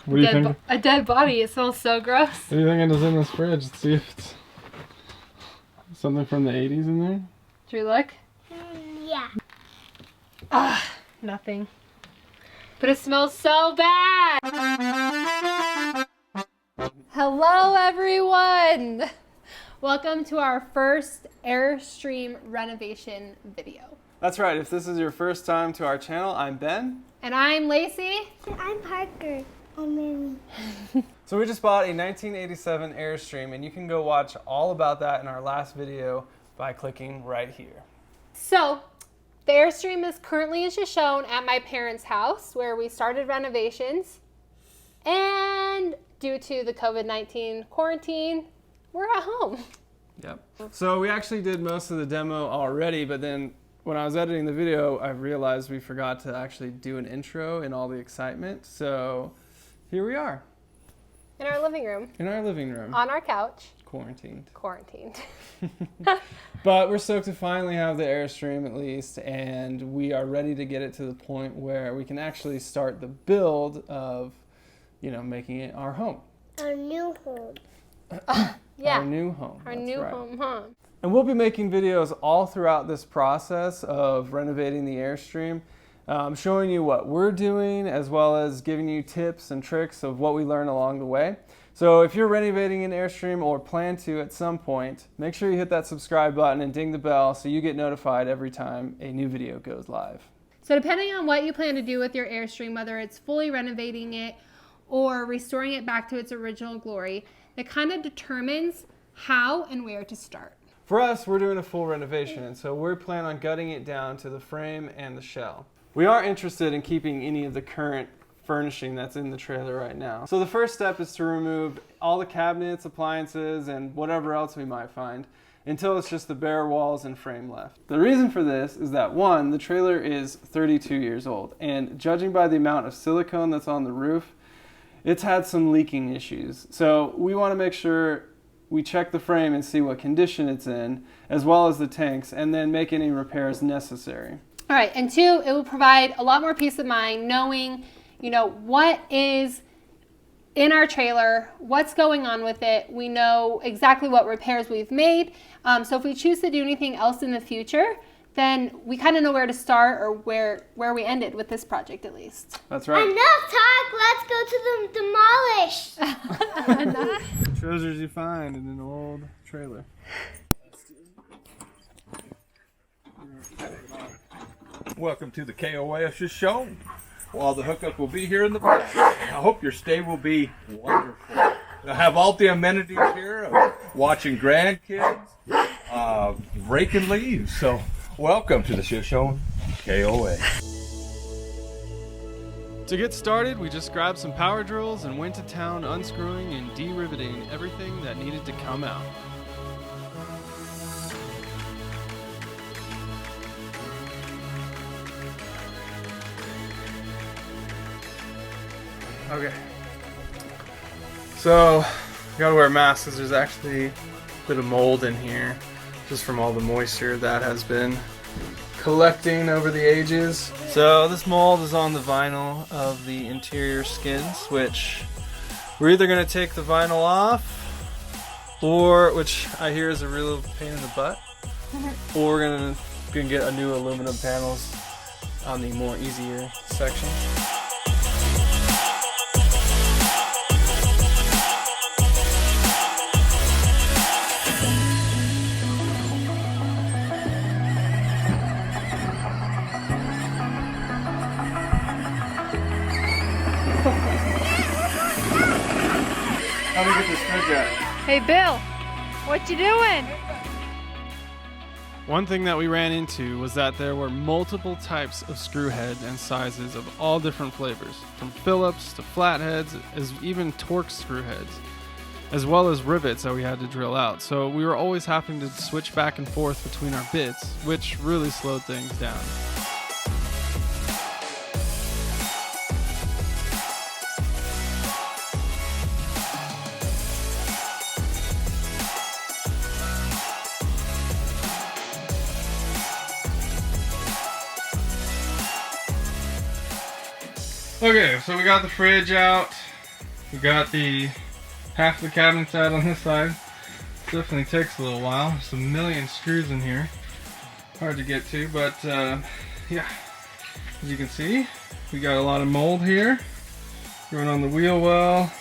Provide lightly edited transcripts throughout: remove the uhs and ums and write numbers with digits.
What do you think? A dead body. It smells so gross. What do you think is in this fridge? Let's see if it's something from the 80s in there. Should we look? Yeah. Ah, nothing. But it smells so bad. Hello, everyone. Welcome to our first Airstream Renovation video. That's right. If this is your first time to our channel, I'm Ben. And I'm Lacie. I'm Parker. I'm Mary. So we just bought a 1987 Airstream, and you can go watch all about that in our last video by clicking right here. So, the Airstream is currently in Shoshone at my parents' house where we started renovations. And due to the COVID-19 quarantine, we're at home. Yep. So we actually did most of the demo already, but then when I was editing the video, I realized we forgot to actually do an intro in all the excitement. So here we are. In our living room. In our living room. On our couch. Quarantined. But we're stoked to finally have the Airstream at least, and we are ready to get it to the point where we can actually start the build of, you know, making it our home. Our new home. Yeah. Our new home. Our That's new right. home, huh? And we'll be making videos all throughout this process of renovating the Airstream, showing you what we're doing, as well as giving you tips and tricks of what we learn along the way. So if you're renovating an Airstream or plan to at some point, make sure you hit that subscribe button and ding the bell so you get notified every time a new video goes live. So depending on what you plan to do with your Airstream, whether it's fully renovating it or restoring it back to its original glory, that kind of determines how and where to start. For us, we're doing a full renovation, and so we plan on gutting it down to the frame and the shell. We are interested in keeping any of the current furnishing that's in the trailer right now. So the first step is to remove all the cabinets, appliances, and whatever else we might find until it's just the bare walls and frame left. The reason for this is that, one, the trailer is 32 years old, and judging by the amount of silicone that's on the roof, it's had some leaking issues. So we want to make sure we check the frame and see what condition it's in, as well as the tanks, and then make any repairs necessary. All right, and two, it will provide a lot more peace of mind knowing, you know, what is in our trailer, what's going on with it. We know exactly what repairs we've made. So if we choose to do anything else in the future, then we kind of know where to start or where we ended with this project at least. That's right. Enough talk. Let's go to the demolish. Treasures you find in an old trailer. Welcome to the KOA of Shoshone. Well, the hookup will be here in the back. I hope your stay will be wonderful. I have all the amenities here of watching grandkids, raking leaves. So welcome to the Shoshone KOA. To get started, we just grabbed some power drills and went to town unscrewing and de-riveting everything that needed to come out. Okay. So, you gotta wear masks because there's actually a bit of mold in here, just from all the moisture that has been collecting over the ages. So this mold is on the vinyl of the interior skins, which we're either going to take the vinyl off, or, which I hear is a real pain in the butt, or we're going to get a new aluminum panels on the more easier section. How do we get this fridge out? Hey Bill, what you doing? One thing that we ran into was that there were multiple types of screw heads and sizes of all different flavors, from Phillips to flatheads, as even Torx screw heads, as well as rivets that we had to drill out. So we were always having to switch back and forth between our bits, which really slowed things down. Okay, so we got the fridge out. We got the half the cabinets out on this side. Definitely takes a little while. There's a million screws in here. Hard to get to, but yeah. As you can see, we got a lot of mold here. Going on the wheel well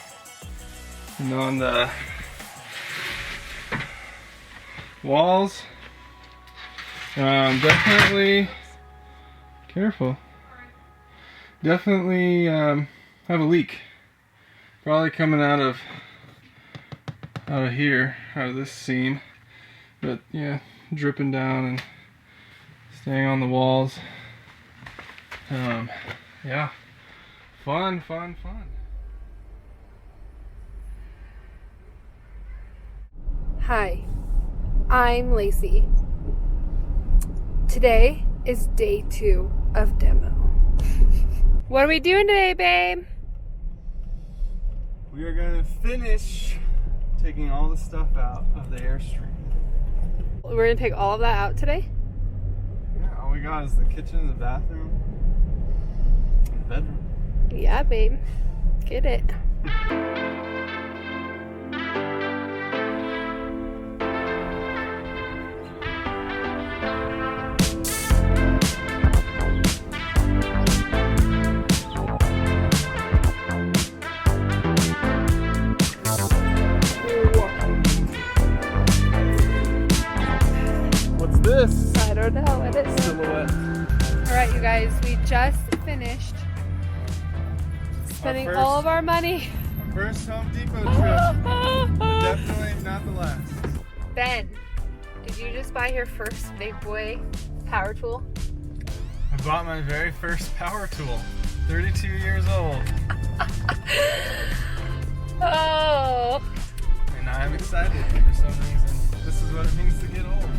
and on the walls. Definitely careful. Definitely have a leak. Probably coming out of here, out of this seam. But yeah, dripping down and staying on the walls. Yeah, fun. Hi, I'm Lacie. Today is day 2 of demo. What are we doing today, babe? We are going to finish taking all the stuff out of the Airstream. We're gonna take all of that out today? Yeah, all we got is the kitchen, the bathroom, and the bedroom. Yeah, babe. Get it. What's this? I don't know what it is. Silhouette. Alright, you guys, we just finished spending all of our money. First Home Depot trip. Definitely not the last. Ben, did you just buy your first big boy power tool? I bought my very first power tool. 32 years old. Oh. And I'm excited for some reason. This is what it means to get old.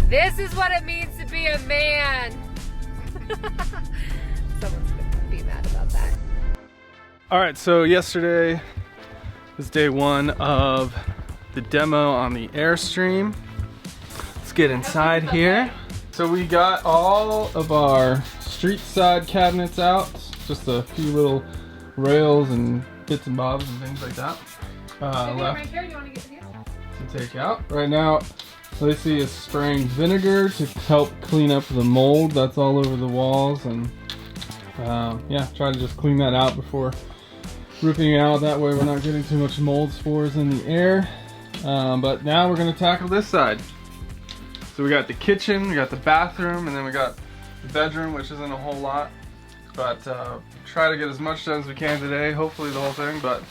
This is what it means to be a man. Someone's gonna be mad about that. Alright, so yesterday was day 1 of the demo on the Airstream. Let's get inside here. So we got all of our street side cabinets out. Just a few little rails and bits and bobs and things like that. Left to take out. Right now, Lacie is spraying vinegar to help clean up the mold that's all over the walls, and yeah, try to just clean that out before roofing it out. That way we're not getting too much mold spores in the air. But now we're going to tackle this side. So we got the kitchen, we got the bathroom, and then we got the bedroom, which isn't a whole lot. But try to get as much done as we can today, hopefully the whole thing, but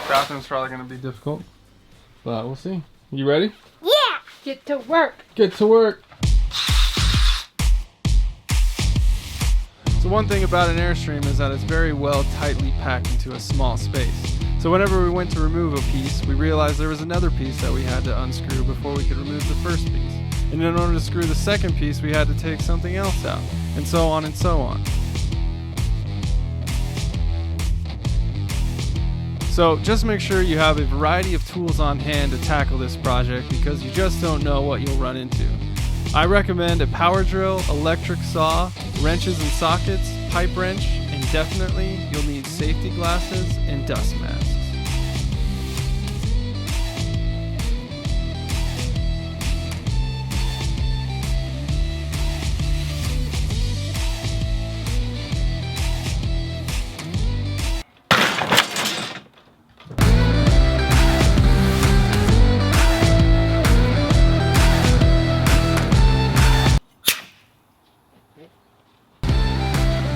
bathroom's probably going to be difficult. But we'll see. You ready? Yeah. Get to work. Get to work. So one thing about an Airstream is that it's very well tightly packed into a small space. So whenever we went to remove a piece, we realized there was another piece that we had to unscrew before we could remove the first piece. And in order to screw the second piece, we had to take something else out, and so on and so on. So just make sure you have a variety of tools on hand to tackle this project, because you just don't know what you'll run into. I recommend a power drill, electric saw, wrenches and sockets, pipe wrench, and definitely you'll need safety glasses and dust masks.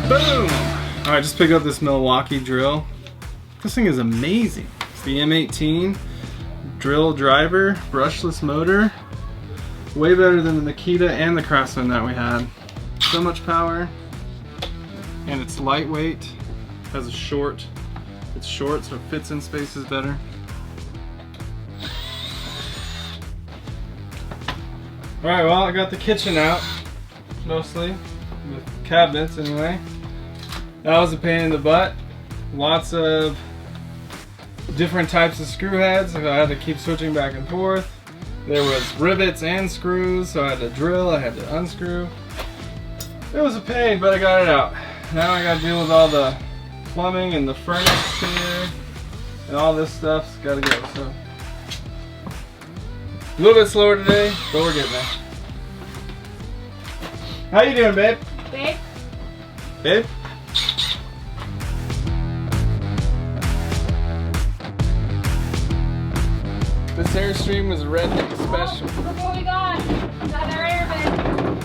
Boom! Alright, just pick up this Milwaukee drill. This thing is amazing. It's the M18 drill driver, brushless motor. Way better than the Makita and the Craftsman that we had. So much power. And it's lightweight. Has a short. It's short, so it fits in spaces better. Alright, well, I got the kitchen out. Mostly. The cabinets, anyway. That was a pain in the butt. Lots of different types of screw heads. I had to keep switching back and forth. There was rivets and screws, so I had to drill, I had to unscrew. It was a pain, but I got it out. Now I got to deal with all the plumbing and the furnace here. and all this stuff's got to go. So a little bit slower today, but we're getting there. How you doing, babe? Babe? Babe? This Airstream is a redneck special. Oh, look what we got. Another air vent.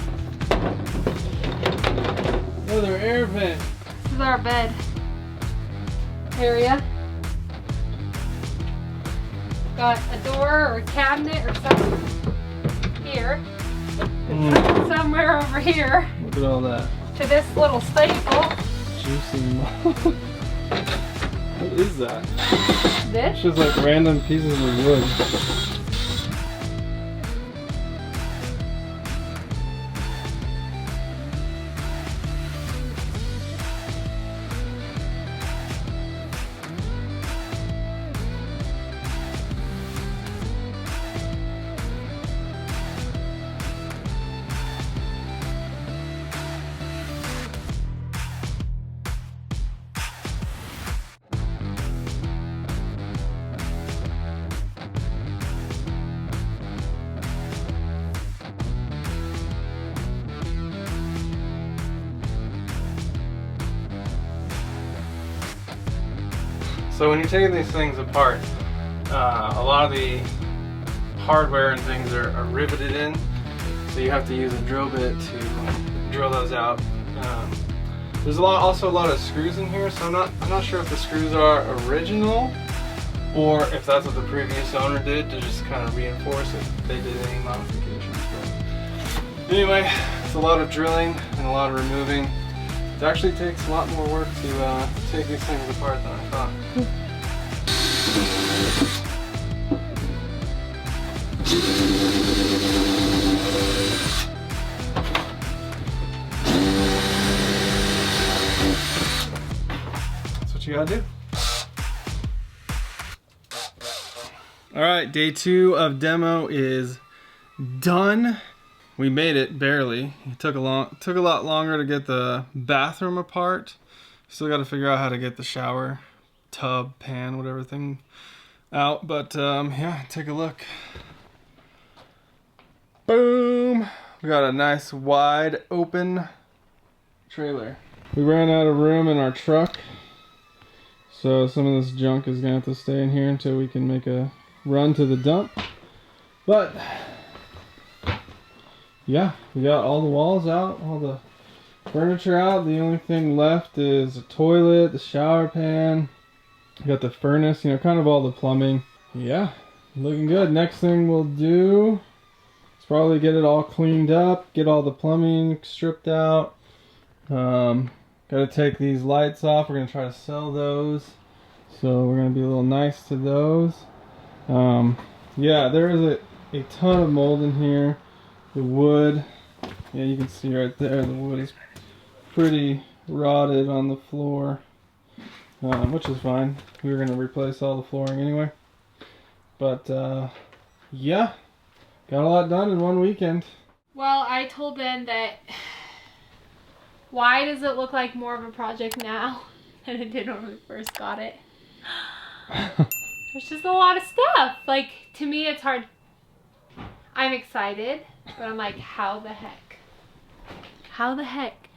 Another air vent. This is our bed area. Got a door or a cabinet or something here. Somewhere over here Look at all that. to this little staple. Juicy mold. What is that? This. It's just like random pieces of wood. So when you're taking these things apart, a lot of the hardware and things are riveted in, so you have to use a drill bit to drill those out. There's also a lot of screws in here, so I'm not sure if the screws are original or if that's what the previous owner did to just kind of reinforce it. If they did any modifications. But anyway, it's a lot of drilling and a lot of removing. It actually takes a lot more work to take these things apart than I thought. That's what you gotta do. Alright, day 2 of demo is done. We made it barely. It took a lot longer to get the bathroom apart. Still got to figure out how to get the shower tub, pan, whatever thing out. But yeah, take a look. Boom! We got a nice wide open trailer. We ran out of room in our truck, so some of this junk is gonna have to stay in here until we can make a run to the dump. But yeah, we got all the walls out, all the furniture out. The only thing left is a toilet, the shower pan. We got the furnace, you know, kind of all the plumbing. Yeah, looking good. Next thing we'll do is probably get it all cleaned up, get all the plumbing stripped out. Gotta take these lights off. We're gonna try to sell those, so we're gonna be a little nice to those. Yeah, there is a ton of mold in here. The wood, yeah, you can see right there, the wood is pretty rotted on the floor, which is fine. We were going to replace all the flooring anyway. But yeah, got a lot done in one weekend. Well, I told Ben that why does it look like more of a project now than it did when we first got it? There's just a lot of stuff. Like, to me, it's hard. I'm excited, but I'm like, how the heck? How the heck?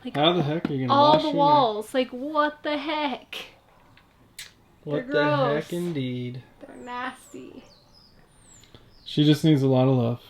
Like, how the heck are you gonna all wash the your walls? Like, what the heck? What They're the gross. heck indeed. They're nasty. She just needs a lot of love.